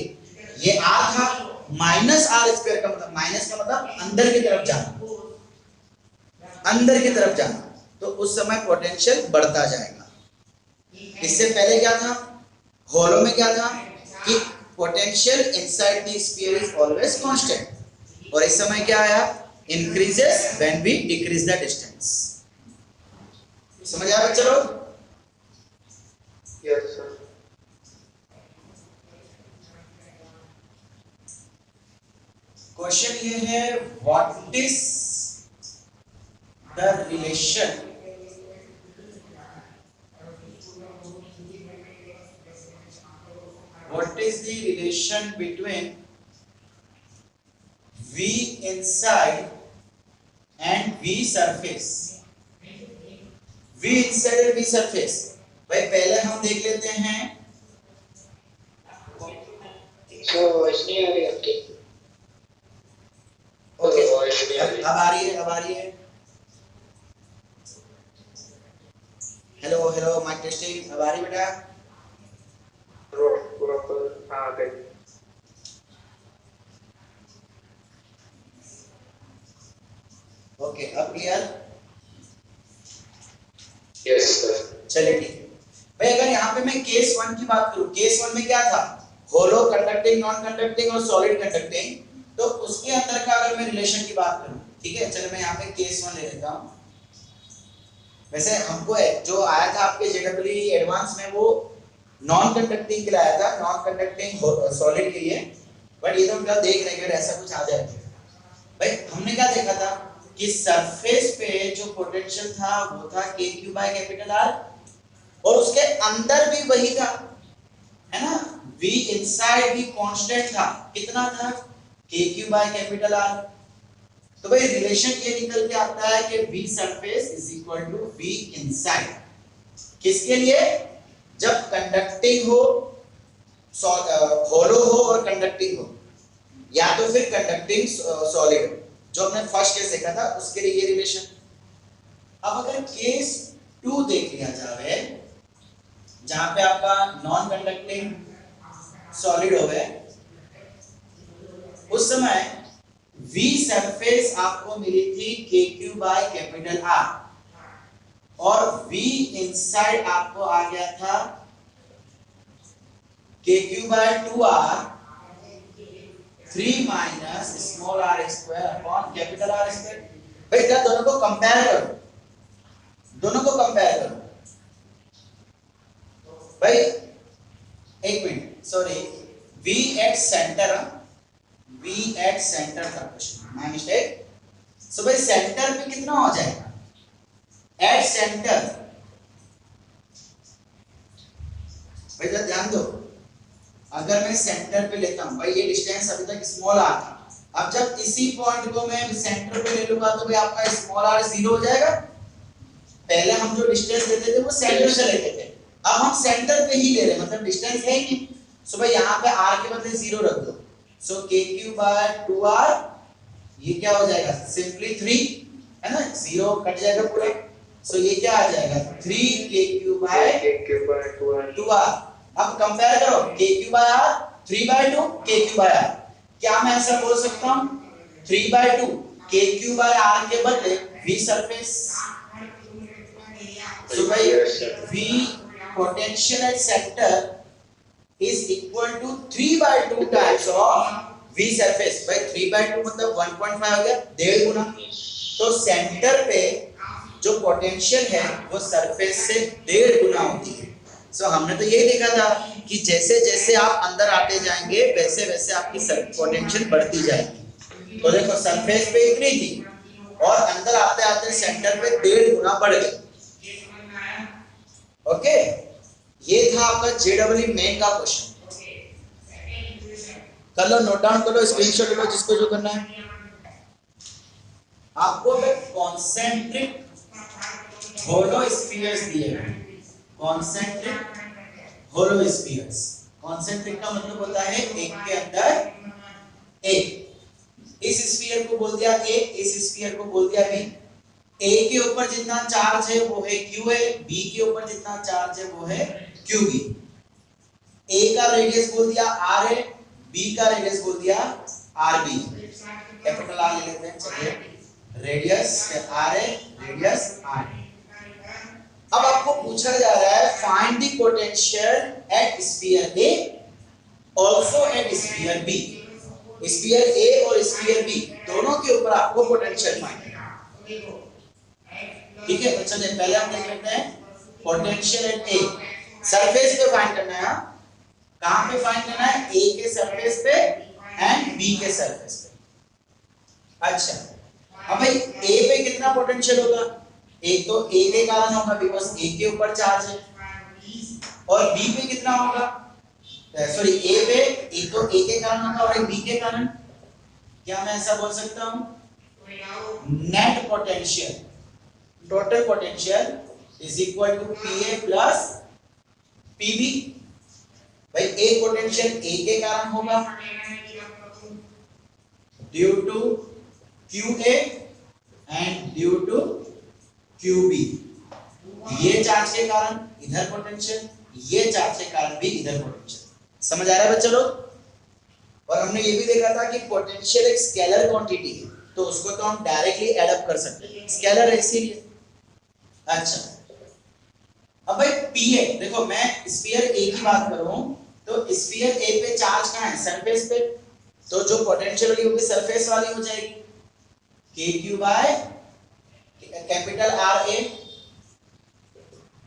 ये आर था, माइनस आर स्क्वायर का मतलब, माइनस का मतलब अंदर की तरफ जाना, अंदर की तरफ जाना, तो उस समय पोटेंशियल बढ़ता जाएगा। इससे पहले क्या था, होलो में क्या था कि potential inside the sphere is always constant, और इस समय क्या आया, increases when we decrease the distance. समझ आया बच्चे लोग? Yes sir. क्वेश्चन ये है, what is the relation between V inside and V surface? V inside and V surface, भाई पहले हम देख लेते हैं। वॉइस नहीं आ रही आपकी। ओके अब आ रही है, अब आ रही है। हेलो हेलो माइक टेस्टिंग, अब आ रही बेटा? प्रॉपर आ गई। ओके अब क्लियर? Yes sir. चलिए ठीक है भाई। अगर यहाँ पे मैं केस 1 की बात करूं, केस 1 में क्या था, होलो, कंडक्टिंग, नॉन कंडक्टिंग और सॉलिड कंडक्टिंग। तो उसके अंदर का अगर मैं रिलेशन की बात करूं, ठीक है, चलो मैं यहाँ पे केस 1 ले लेता हूँ। वैसे हमको जो आया था आपके जेडब्ल्यू एडवांस में वो नॉन कंडक्टिंग के लिए आया था, नॉन कंडक्टिंग सॉलिड के लिए, बट ये तो हम देख रहे हैं अगर ऐसा कुछ आ जाए। भाई हमने क्या देखा था कि सरफेस पे जो पोटेंशियल था वो था KQ/R, और उसके अंदर भी वही था, है ना, V इनसाइड भी कांस्टेंट था, कितना था, KQ/R। तो भाई रिलेशन ये निकल के आता है कि V surface is equal to V inside. किसके लिए, जब कंडक्टिंग हो, होलो हो और कंडक्टिंग हो, या तो फिर कंडक्टिंग सॉलिड हो, जो हमने फर्स्ट केस देखा था उसके लिए ये रिलेशन। अब अगर केस 2 देख लिया जाए, जहां पे आपका नॉन कंडक्टिंग सॉलिड हो गए, उस समय V सरफेस आपको मिली थी KQ/R, और V इनसाइड आपको आ गया था KQ/2R 3 minus small r square upon capital R square. भाई क्या दोनों को कंपेयर करो, दोनों को कंपेयर करो भाई। एक minute, sorry, V at centre, V at centre था क्वेश्चन, माय मिस्टेक। सो भाई सेंटर पे कितना हो जाएगा एट सेंटर? भाई जरा ध्यान दो, अगर मैं सेंटर पे लेता हूं भाई, ये डिस्टेंस अभी तक स्मॉल r था, अब जब इसी पॉइंट को मैं सेंटर पे ले लूंगा तो भाई आपका स्मॉल r 0 हो जाएगा। पहले हम जो डिस्टेंस लेते थे वो सेंटर से लेते थे, अब हम सेंटर पे ही ले रहे हैं, मतलब डिस्टेंस है ही नहीं। सो भाई यहाँ पे r के बदले 0 रख दो, सो KQ/2R ये क्या हो जाएगा, सिंपली 3 है ना, 0 कट जाएगा पूरा। सो ये क्या आ जाएगा 3KQ/2R। अब कंपेयर करो KQ/R 3/2 KQ/R, क्या मैं ऐसा बोल सकता हूँ 3/2 KQ/R के बदले V सरफेस। सो भाई V potential at centre is equal to 3/2 times of V surface. भाई 3/2 मतलब 1.5 हो गया, 1.5 गुना। तो सेंटर पे जो पोटेंशियल है वो सरफेस से 1.5 गुना होती है। सो हमने तो ये देखा था कि जैसे जैसे आप अंदर आते जाएंगे वैसे वैसे आपकी पोटेंशियल बढ़ती जाएगी। तो देखो सरफेस पे इतनी थी और अंदर आते आते सेंटर पे 1.5 गुना बढ़ गई। ओके, ये था आपका JEE मेन का क्वेश्चन। कर लो, नोट डाउन कर लो, स्क्रीनशॉट ले लो जिसको जो करना है। आपको कॉन्सेंट्रिक होलो स्फीयर्स दिए हैं, कॉन्सेंट्रिक होलो स्फीयर्स। कॉन्सेंट्रिक का मतलब होता है एक के अंदर एक। इस स्फीयर को बोल दिया A, इस स्फीयर को बोल दिया B। A के ऊपर जितना चार्ज है वो है QA, B के ऊपर जितना चार्ज है वो है QB। A का रेडियस बोल दिया RA, B का रेडियस बोल दिया RB। कैपिटल R ले लेते हैं, चलिए, रेडियस RA, रेडियस RB। अब आपको पूछा जा रहा है find the potential at sphere A also at sphere B। Sphere A और स्फीयर B दोनों के ऊपर आपको पोटेंशियल फाइंड करना है। ठीक है, तो चलिए पहले हम देख लेते हैं पोटेंशियल एट A। सरफेस पे फाइंड करना है। कहां पे फाइंड करना है? A के सरफेस पे एंड B के सरफेस पे। अच्छा, अब भाई A पे कितना पोटेंशियल होगा? एक तो A के कारण होगा बिकॉज़ A के ऊपर चार्ज है, और B पे कितना होगा? सॉरी, A पे एक तो A के कारण होगा और एक B के कारण। क्या मैं ऐसा बोल सकता हूं net potential, total potential is equal to PA plus PB। भाई एक पोटेंशियल A के कारण होगा due to QA and due to QB। ये चार्ज के कारण इधर पोटेंशियल, ये चार्ज के कारण भी इधर पोटेंशियल। समझ आ रहा है बच्चा लोग? और हमने ये भी देखा था कि पोटेंशियल एक स्केलर क्वांटिटी है, तो उसको तो हम डायरेक्टली ऐड अप कर सकते हैं, स्केलर है इसीलिए। अच्छा, अब भाई PA, देखो मैं स्फीयर A की बात करूं तो स्फीयर A पे चार्ज कहां है? सरफेस पे, तो जो पोटेंशियल होगी वो भी सरफेस वाली हो जाएगी, KQ बाय कैपिटल RA।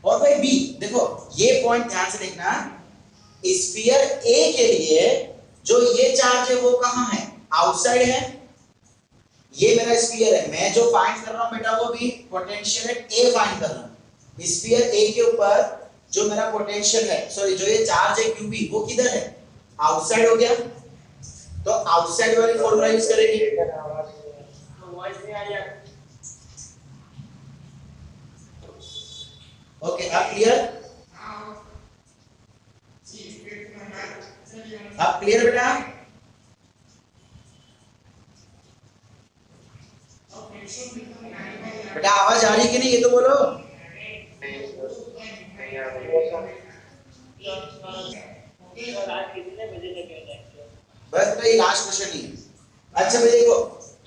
और भाई B, देखो ये पॉइंट ध्यान से देखना, स्फीयर A के लिए जो ये चार्ज है वो कहां है? आउटसाइड है। ये मेरा स्फीयर है, मैं जो फाइंड कर रहा हूं बेटा वो भी पोटेंशियल एट A फाइंड कर रहा हूं। स्फीयर A के ऊपर जो मेरा पोटेंशियल है, सॉरी जो ये चार्ज है QB, वो किधर है? आउटसाइड हो गया, तो आउटसाइड वाली फॉर्मूला यूज करेंगे। ओके, अब क्लियर? अब क्लियर बेटा? बेटा आवाज आ रही कि नहीं ये तो बोलो। बस तो ये लास्ट क्वेश्चन ही है। अच्छा भाई देखो,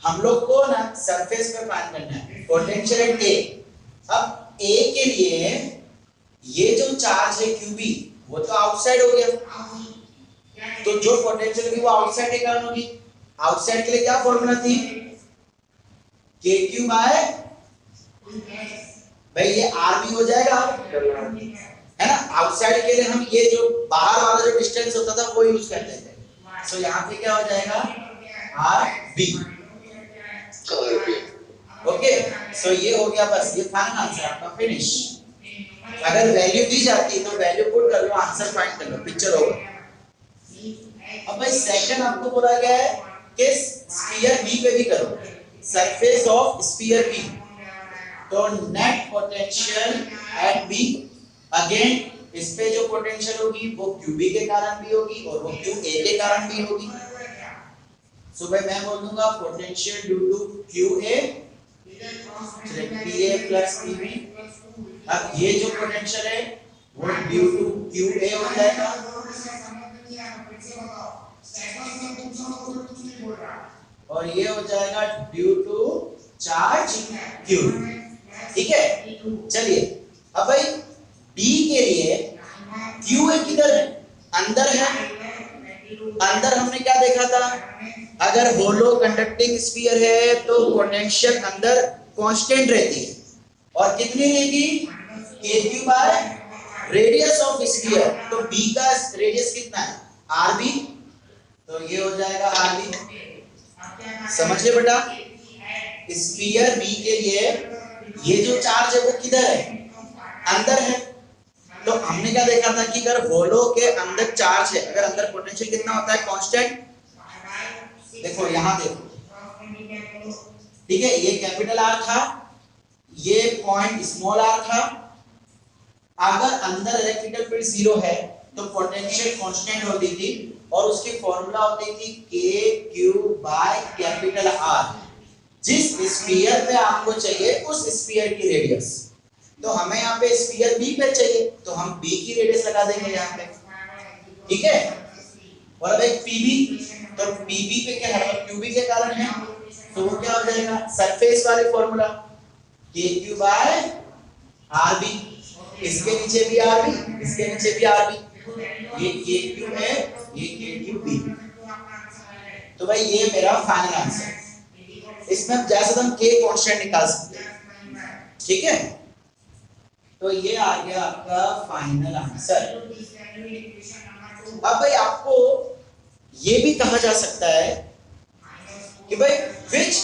हम लोग को ना सरफेस पे फाइंड करना है पोटेंशियल एट A। अब ए के लिए ये जो चार्ज है क्यूबी वो तो आउटसाइड हो गया, तो जो पोटेंशियल होगी वो आउटसाइड के कारण होगी। आउटसाइड के लिए क्या फॉर्मूला थी, के क्यू बाय, भाई ये आर भी हो जाएगा, है ना। आउटसाइड के लिए हम ये जो बाहर वाला जो डिस्टेंस होता था वो यूज करते थे। सो यहाँ पे क्या हो जाएगा, आर बी। ओके, सो ये हो गया, बस ये फाइनल आंसर आपका, फिनिश। अगर वैल्यू दी जाती तो वैल्यू पुट कर लो, आंसर फाइंड कर लो, पिक्चर होगा। अब भाई सेकंड आपको बोला गया है कि स्फीयर बी पे भी करो, सरफेस ऑफ स्फीयर बी, तो net potential at B, again इस पे जो पोटेंशियल होगी वो क्यूबी के कारण भी होगी और वो क्यू ए के कारण भी होगी। सो भाई मैं बोल दूंगा potential due to Q A P A plus P B. अब ये जो पोटेंशियल है वो ड्यू टू क्यू ए हो जाएगा, और ये हो जाएगा ड्यू टू चार्ज क्यू। ठीक है, चलिए अब भाई डी के लिए क्यू ए किधर है, अंदर है। अंदर हमने क्या देखा था, अगर होलो कंडक्टिंग स्फीयर है तो पोटेंशियल अंदर कांस्टेंट रहती है, और कितनी रहेगी, के Q by radius of sphere. तो बी का रेडियस कितना है, आर बी, तो ये हो जाएगा आर बी। समझ गए बेटा, स्फीयर बी के लिए ये जो चार्ज है वो किधर है, अंदर है। तो हमने क्या देखा था कि अगर होलो के अंदर चार्ज है, अगर अंदर पोटेंशियल कितना होता है, कांस्टेंट। देखो यहां देखो, ठीक है, ये कैपिटल आर था, ये पॉइंट स्मॉल आर था। अगर अंदर इलेक्ट्रिकल फील्ड जीरो है तो पोटेंशियल कांस्टेंट होती थी, और उसकी फॉर्मूला होती थी के क्यू बाय कैपिटल आर। जिस स्फीयर पे आपको चाहिए उस स्फीयर की रेडियस, तो हमें यहाँ पे स्फीयर बी पे चाहिए तो हम बी की रेडियस लगा देंगे यहाँ पे, ठीक है। और अब एक पीबी, तो पीबी पे क्या है, क्यूबी के कारण है, तो वो क्या हो जाएगा, सरफेस वाले फॉर्मूला के क्यू बाय आर बी। इसके नीचे भी आर बी, इसके नीचे भी आर बी, ये के क्यू है, ये के क्यू बी। तो भाई ये मेरा फाइनल आंसर। इसमें अब जैसे हम के कांस्टेंट निकाल सकते हैं, ठीक है। तो ये आ गया आपका फाइनल आंसर। अब भाई आपको ये भी कहा जा सकता है कि भाई विच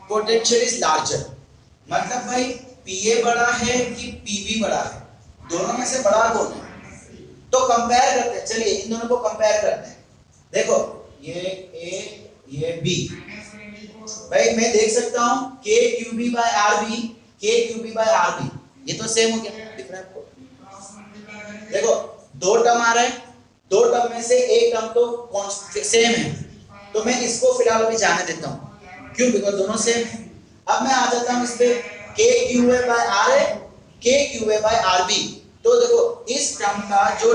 पोटेंशियल इज लार्जर, मतलब भाई पीए बड़ा है कि पीबी बड़ा है, दोनों में से बड़ा कौन है। तो कंपेयर करते हैं, चलिए इन दोनों को कंपेयर करते हैं। देखो ये ए ये बी, भाई मैं देख सकता हूं K Q B by R B, K Q B by R B, ये तो सेम हो गया, दिख रहा है आपको। देखो दो टर्म आ रहे हैं, दो टर्म में से एक टर्म तो सेम है, तो मैं इसको फिलहाल अभी जाने देता हूं, क्यों, बिकॉज़ दोनों सेम है। अब मैं आ जाता हूं इस पे K Q A by R A, K Q A by R B. तो देखो इस टर्म का जो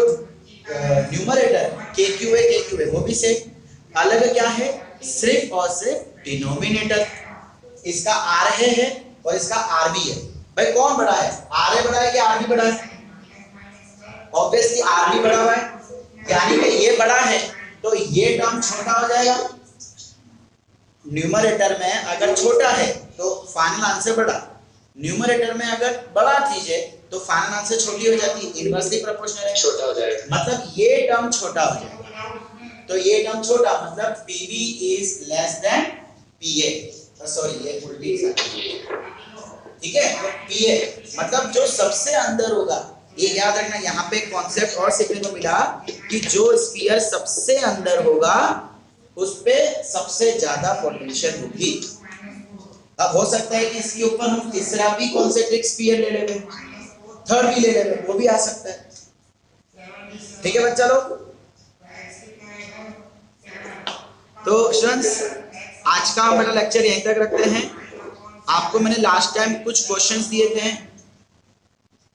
न्यूमरेटर के क्यू ए वो भी सेम, अलग क्या है, सिर्फ और सिर्फ डिनोमिनेटर। इसका आर है और इसका आर बी है। भाई कौन बड़ा है, आर ए बड़ा है कि आर बी बड़ा है, ऑब्वियसली आर बी बड़ा हुआ है, यानी कि ये बड़ा है तो ये टर्म छोटा हो जाएगा। न्यूमरेटर में अगर छोटा है तो फाइनल आंसर बड़ा, न्यूमरेटर में अगर बड़ा चीज है तो फाइनल आंसर छोटी हो जाती है, इनवर्सली प्रोपोर्शनल है, छोटा हो जाएगा, मतलब ये टर्म छोटा हो जाएगा। तो ये टर्म छोटा मतलब PB is less than PA, sorry ये उल्टी है, ठीक है। तो PA मतलब जो सबसे अंदर होगा, ये याद रखना, यहाँ पे कॉन्सेप्ट और सीखने को मिला कि जो स्फीयर सबसे अंदर होगा उस पे सबसे ज्यादा पोटेंशियल होगी। अब हो सकता है कि इसके ऊपर हम तीसरा भी कॉन्सेंट्रिक स्फीयर ले लेंगे, थर्ड भी ले लेंगे, वो भी आ सकता है, ठीक है बच्चा लोग। तो स्टूडेंट्स आज का मेरा लेक्चर यहीं तक रखते हैं। आपको मैंने लास्ट टाइम कुछ क्वेश्चंस दिए थे,